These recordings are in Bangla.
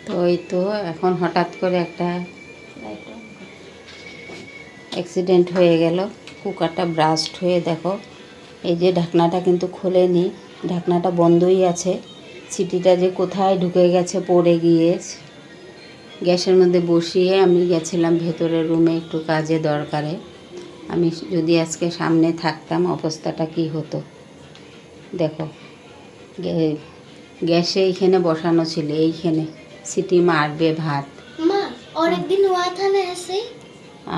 তো এই তো এখন হঠাৎ করে একটা অ্যাক্সিডেন্ট হয়ে গেল। কুকারটা ব্রাস্ট হয়ে দেখো এই যে ঢাকনাটা কিন্তু খোলেনি, ঢাকনাটা বন্ধই আছে। সিটিটা যে কোথায় ঢুকে গেছে পড়ে গিয়ে গ্যাসের মধ্যে বসিয়ে আমি গেছিলাম ভেতরের রুমে একটু কাজে দরকারে। আমি যদি আজকে সামনে থাকতাম অবস্থাটা কি হতো দেখো। গ্যাসে এইখানে বসানো ছিল, এইখানে সিটি মারবে ভাত, অনেকদিন ওয়াথানে আছে।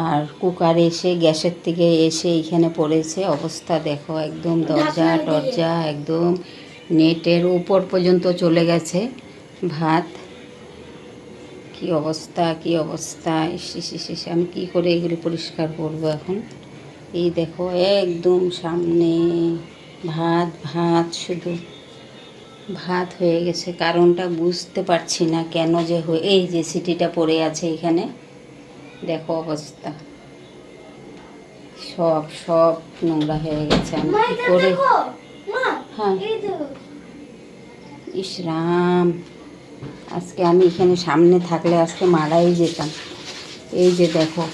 আর কুকার এসে গ্যাসের থেকে এসে এইখানে পড়েছে। অবস্থা দেখো একদম দরজা টরজা একদম নেটের উপর পর্যন্ত চলে গেছে ভাত। কি অবস্থা কি অবস্থা! ইস, আমি কি করে এগুলি পরিষ্কার করব এখন? এই দেখো একদম সামনে ভাত ভাত, শুধু ভাত হয়ে গেছে। কারণটা বুঝতে পারছি না কেন যে এই যে সিটিটা পড়ে আছে এখানে দেখো অবস্থা, সব সব নোংরা হয়ে গেছে। আমি কি করে, হ্যাঁ ইস রাম, আজকে আমি এখানে সামনে থাকলে আজকে মারাই যেতাম। এই যে দেখো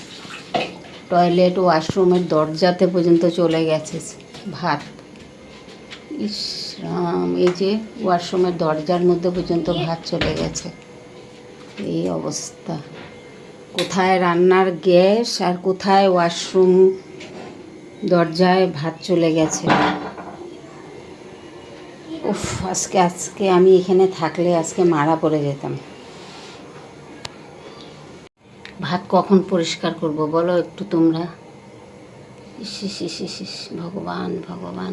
টয়লেট ওয়াশরুমের দরজাতে পর্যন্ত চলে গেছে ভাত। ইস রাম, এই যে ওয়াশরুমের দরজার মধ্যে পর্যন্ত ভাত চলে গেছে। এই অবস্থা, কোথায় রান্নার গ্যাস আর কোথায় ওয়াশরুম দরজায় ভাত চলে গেছে। উফ, আজকে আমি এখানে থাকলে আজকে মারা পড়ে যেতাম। ভাত কখন পরিষ্কার করব বলো একটু তোমরা? ইস, ভগবান ভগবান,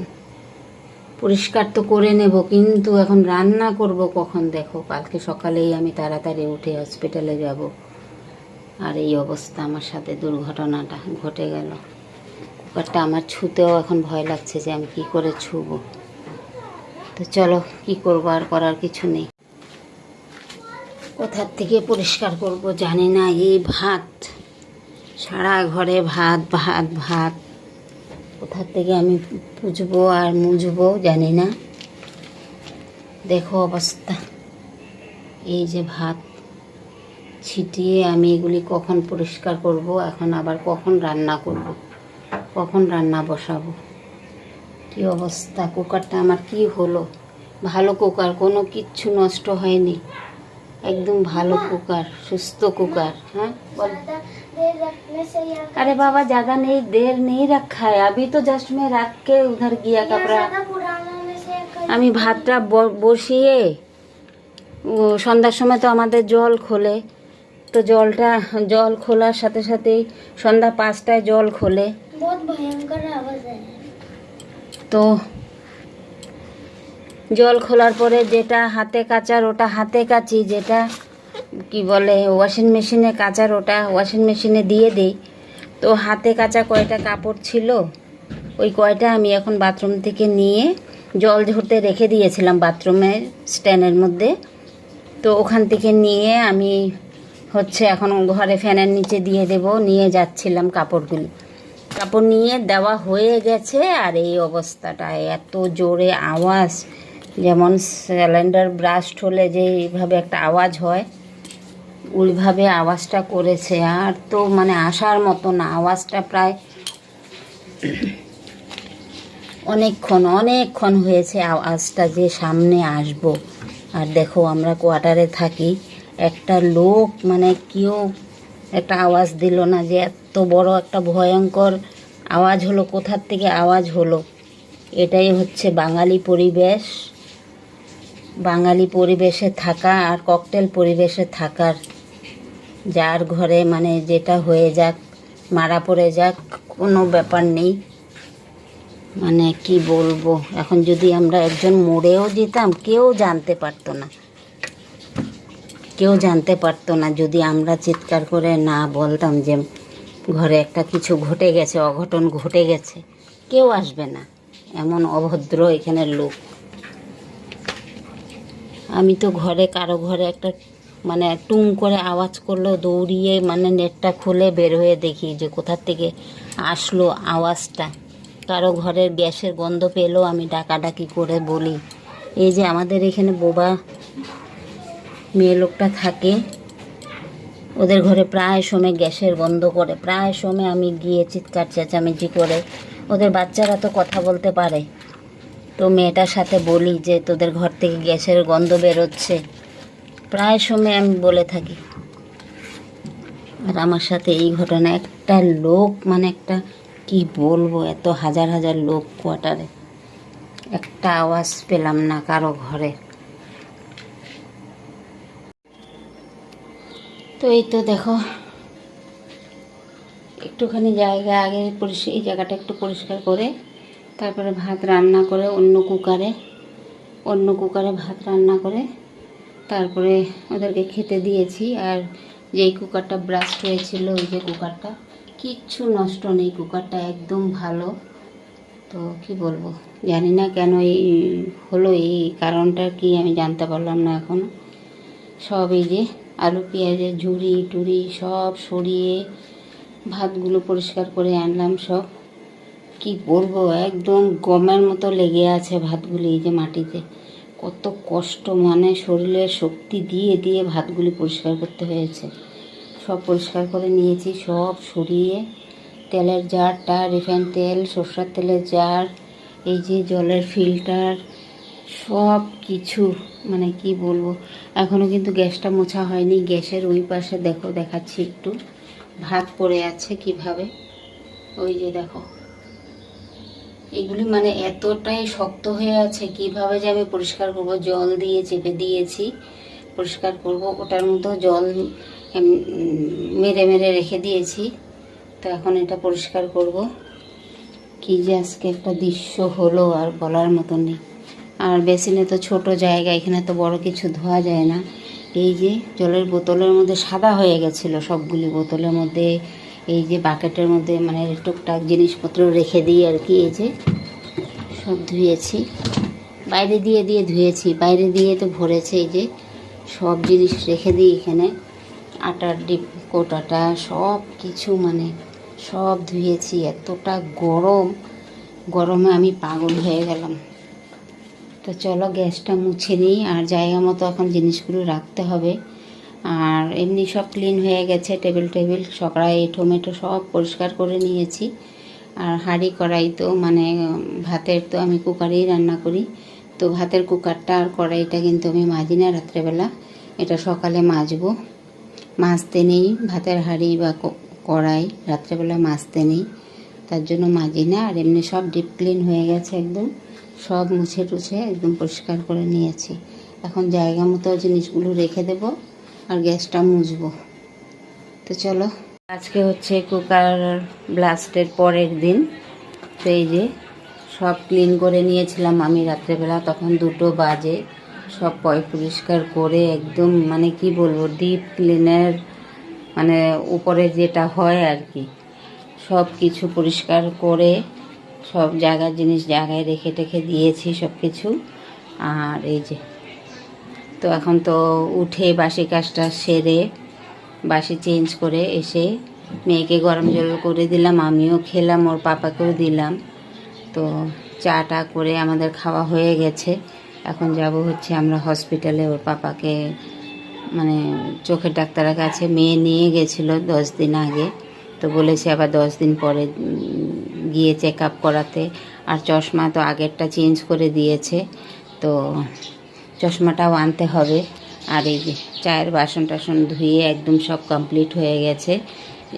পরিষ্কার তো করে নেব, কিন্তু এখন রান্না করব কখন? দেখো কালকে সকালেই আমি তাড়াতাড়ি উঠে হসপিটালে যাব, আর এই অবস্থা আমার সাথে দুর্ঘটনাটা ঘটে গেল। কুকারটা আমার ছুঁতেও এখন ভয় লাগছে যে আমি কি করে ছুবো। তো চলো কি করবো, আর করার কিছু নেই। কোথার থেকে পরিষ্কার করব জানি না। এই ভাত, সারা ঘরে ভাত ভাত ভাত, কোথার থেকে আমি পুজবো আর মুজবো জানি না। দেখো অবস্থা, এই যে ভাত ছিটিয়ে আমি এগুলি কখন পরিষ্কার করব, এখন আবার কখন রান্না করব, কখন রান্না বসাবো। কি অবস্থা! কুকারটা আমার কি হলো? ভালো কুকার, কোনো কিচ্ছু নষ্ট হয়নি, একদম ভালো কুকার, সুস্থ কুকার। হ্যাঁ বল। अरे बाबा ज़्यादा नहीं, देर नहीं रखा है, अभी तो जस्ट में रख के उधर गया कपड़ा। আমি ভাতটা বসিয়ে সন্ধ্যার সময় তো আমাদের জল খোলে, তো জল খোলার সাথে সাথেই সন্ধ্যা 5টায় জল খোলে। बहुत भयंकर आवाज है। তো জল খোলার পরে যেটা হাতে কাচার ওটা হাতে কাচি, যেটা কি বলে ওয়াশিং মেশিনে কাচার ওটা ওয়াশিং মেশিনে দিয়ে দিই। তো হাতে কাচা কয়টা কাপড় ছিল, ওই কয়টা আমি এখন বাথরুম থেকে নিয়ে জল ঝরতে রেখে দিয়েছিলাম বাথরুমের স্ট্যান্ডের মধ্যে। তো ওখান থেকে নিয়ে আমি এখন ঘরে ফ্যানের নিচে দিয়ে দেব, নিয়ে যাচ্ছিলাম কাপড়গুলি। কাপড় নিয়ে দেওয়া হয়ে গেছে, আর এই অবস্থাটা, এত জোরে আওয়াজ, যেমন সিলিন্ডার ব্রাস্ট হলে যে এইভাবে একটা আওয়াজ হয়, ওইভাবে আওয়াজটা করেছে। আর তো মানে আসার মতো না, আওয়াজটা প্রায় অনেকক্ষণ হয়েছে আওয়াজটা যে সামনে আসবো। আর দেখো আমরা কোয়ার্টারে থাকি, একটা লোক মানে কেউ একটা আওয়াজ দিল না, যে এত বড় একটা ভয়ঙ্কর আওয়াজ হলো, কোথার থেকে আওয়াজ হলো। এটাই হচ্ছে বাঙালি পরিবেশ, বাঙালি পরিবেশে থাকা আর ককটেল পরিবেশে থাকার। যার ঘরে মানে যেটা হয়ে যাক, মারা পড়ে যাক, কোনো ব্যাপার নেই। মানে কি বলবো, এখন যদি আমরা একজন মরেও যেতাম কেউ জানতে পারতো না, কেউ জানতে পারতো না, যদি আমরা চিৎকার করে না বলতাম যে ঘরে একটা কিছু ঘটে গেছে, অঘটন ঘটে গেছে, কেউ আসবে না। এমন অভদ্র এখানের লোক। আমি তো কারো ঘরে একটা মানে টুং করে আওয়াজ করলেও দৌড়িয়ে মানে নেটটা খুলে বের হয়ে দেখি যে কোথার থেকে আসলো আওয়াজটা। কারো ঘরের গ্যাসের গন্ধ পেলেও আমি ডাকাডাকি করে বলি। এই যে আমাদের এখানে বোবা মেয়ে লোকটা থাকে, ওদের ঘরে প্রায় সময় গ্যাসের গন্ধ করে, প্রায় সময় আমি গিয়ে চিৎকার চেঁচামেচি করে। ওদের বাচ্চারা তো কথা বলতে পারে, তো মেয়েটার সাথে বলি যে তোদের ঘর থেকে গ্যাসের গন্ধ বেরোচ্ছে, প্রায় সময় আমি বলে থাকি। আর আমার সাথে এই ঘটনা, একটা লোক মানে একটা কি বলবো, এত হাজার হাজার লোক কোয়ার্টারে, একটা আওয়াজ পেলাম না কারো ঘরে। তো এই তো দেখো, একটুখানি জায়গা আগে এই জায়গাটা একটু পরিষ্কার করে তারপরে ভাত রান্না করে অন্য কুকারে ভাত রান্না করে তারপরে ওদেরকে খেতে দিয়েছি। আর যেই কুকারটা ব্রাস্ট হয়েছিল, ওই যে কুকারটা, কিচ্ছু নষ্ট নেই, কুকারটা একদম ভালো। তো কি বলবো, জানি না কেন এই হলো, এই কারণটা কি আমি জানতে পারলাম না এখনও। সব এই যে আলু পেঁয়াজের ঝুড়ি টুড়ি সব সরিয়ে ভাতগুলো পরিষ্কার করে আনলাম সব। কি বলবো, একদম গমের মতো লেগে আছে ভাতগুলি, এই যে মাটিতে। কত কষ্ট, মানে শরীরের শক্তি দিয়ে দিয়ে ভাতগুলি পরিষ্কার করতে হয়েছে। সব পরিষ্কার করে নিয়েছি, সব সরিয়ে তেলের জারটা, রিফাইন তেল, সরষের তেলের জার, এই যে জলের ফিল্টার, সব কিছু, মানে কি বলবো। এখনও কিন্তু গ্যাসটা মোছা হয়নি। গ্যাসের ওই পাশে দেখো, দেখাচ্ছি একটু, ভাত পড়ে আছে কিভাবে, ওই যে দেখো, এগুলি মানে এতটাই শক্ত হয়ে আছে, কিভাবে যে আমি পরিষ্কার করব। জল দিয়ে চেপে দিয়েছি, পরিষ্কার করব, ওটার মতো জল মেরে মেরে রেখে দিয়েছি। তো এখন এটা পরিষ্কার করব। কি যে আজকে একটা দৃশ্য হলো, আর বলার মতো নেই। আর বেসিনে তো ছোট জায়গা, এখানে তো বড় কিছু ধোয়া যায় না। এই যে জলের বোতলের মধ্যে সাদা হয়ে গেছিলো সবগুলি বোতলের মধ্যে, এই যে বাকেটের মধ্যে মানে টুকটাক জিনিসপত্র রেখে দিই আর কি। এই যে সব ধুয়েছি, বাইরে দিয়ে দিয়ে ধুয়েছি, বাইরে দিয়ে তো ভরেছে। এই যে সব জিনিস রেখে দিই এখানে, আটার ডিপ কোটাটা সব কিছু মানে সব ধুয়েছি। এতটা গরমে আমি পাগল হয়ে গেলাম। তো চলো গ্যাসটা মুছে নিই, আর জায়গা মতো এখন জিনিসগুলো রাখতে হবে। আর এমনি সব ক্লিন হয়ে গেছে, টেবিল সকালে টমেটো সব পরিষ্কার করে নিয়েছি। আর হাঁড়ি কড়াই তো মানে ভাতের তো আমি কুকারেই রান্না করি, তো ভাতের কুকারটা আর কড়াইটা কিন্তু আমি মাজি না রাত্রেবেলা, এটা সকালে মাজবো। মাজতে নেই ভাতের হাঁড়ি বা কড়াই, রাত্রেবেলা মাজতে নেই, তার জন্য মাজি না। আর এমনি সব ডিপ ক্লিন হয়ে গেছে একদম, সব মুছে টুছে একদম পরিষ্কার করে নিয়েছি। এখন জায়গা মতো জিনিসগুলো রেখে দেব আর গ্যাসটা মুছবো। তো চলো, আজকে হচ্ছে কুকার ব্লাস্টের পরের দিন। তো এই যে সব ক্লিন করে নিয়েছিলাম আমি রাত্রেবেলা, তখন 2টো বাজে। সব পরিষ্কার করে একদম মানে কি বলবো, ডিপ ক্লিনের মানে উপরে যেটা হয় আর কি, সব কিছু পরিষ্কার করে সব জায়গার জিনিস জায়গায় রেখে টেখে দিয়েছি সব কিছু। আর এই যে তো এখন তো উঠে বাসি কাজটা সেরে বাসি চেঞ্জ করে এসে মেয়েকে গরম জল করে দিলাম, আমিও খেলাম, ওর পাপাকেও দিলাম। তো চাটা করে আমাদের খাওয়া হয়ে গেছে। এখন যাব হচ্ছে আমরা হসপিটালে, ওর পাপাকে মানে চোখের ডাক্তারের কাছে। মেয়ে নিয়ে গেছিলো 10 দিন আগে, তো বলেছে আবার 10 দিন পরে গিয়ে চেক আপ করাতে। আর চশমা তো আগেরটা চেঞ্জ করে দিয়েছে, তো চশমাটাও আনতে হবে। আর এই যে চায়ের বাসন টাসন ধুয়ে একদম সব কমপ্লিট হয়ে গেছে।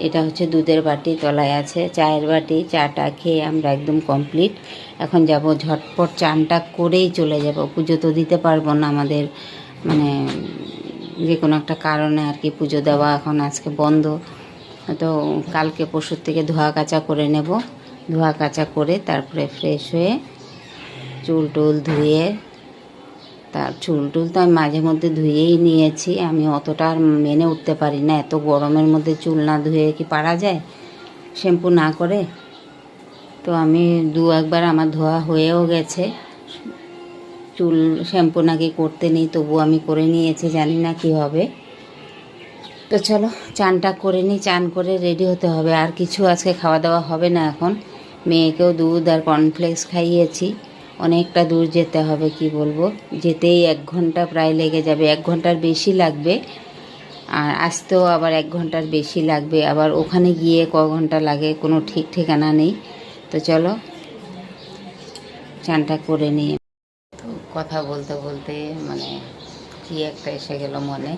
এটা হচ্ছে দুধের বাটি, তলায় আছে চায়ের বাটি। চাটা খেয়ে আমরা একদম কমপ্লিট। এখন যাব ঝটপট চানটা করেই চলে যাব, পুজো তো দিতে পারবো না, আমাদের মানে যে কোনো একটা কারণে আর কি পুজো দেওয়া এখন আজকে বন্ধ। তো কালকে পরশুর থেকে ধোয়া কাচা করে নেব, ধোয়া কাচা করে তারপরে ফ্রেশ হয়ে চুল টুল ধুয়ে, তার চুল টুল তো আমি মাঝে মধ্যে ধুয়েই নিয়েছি। আমি অতটা আর মেনে উঠতে পারি না, এত গরমের মধ্যে চুল না ধুয়ে কি পারা যায় শ্যাম্পু না করে। তো আমি 2-1বার আমার ধোয়া হয়েও গেছে, চুল শ্যাম্পু নাকি করতে নেই, তবু আমি করে নিয়েছি, জানি না কি হবে। তো চলো চানটা করে নিই, চান করে রেডি হতে হবে। আর কিছু আজকে খাওয়া দাওয়া হবে না এখন। মেয়েকেও দুধ আর কর্নফ্লেক্স খাইয়েছি, অনেকটা দূর যেতে হবে, কি বলবো, যেতেই 1 ঘন্টা প্রায় লেগে যাবে, 1 ঘন্টার বেশি লাগবে। আর আসতেও আবার 1 ঘন্টার বেশি লাগবে, আবার ওখানে গিয়ে ক ঘন্টা লাগে কোনো ঠিক ঠিকানা নেই। তো চলো চানটা করে নিয়ে, তো কথা বলতে বলতে মানে কি একটা এসে গেল মনে।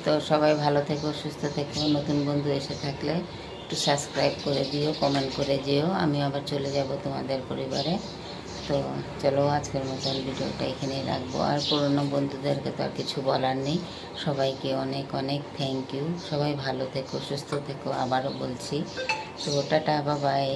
তো সবাই ভালো থেকো, সুস্থ থেকো। নতুন বন্ধু এসে থাকলে একটু সাবস্ক্রাইব করে দিও, কমেন্ট করে দিও। আমি আবার চলে যাব তোমাদের পরিবারে। তো চলো আজকের মতন ভিডিওটা এখানেই রাখবো। আর পুরনো বন্ধুদেরকে তো আর কিছু বলার নেই। সবাইকে অনেক অনেক থ্যাংক ইউ। সবাই ভালো থেকো, সুস্থ থেকো, আবারও বলছি। তো টাটা, বাই বাই।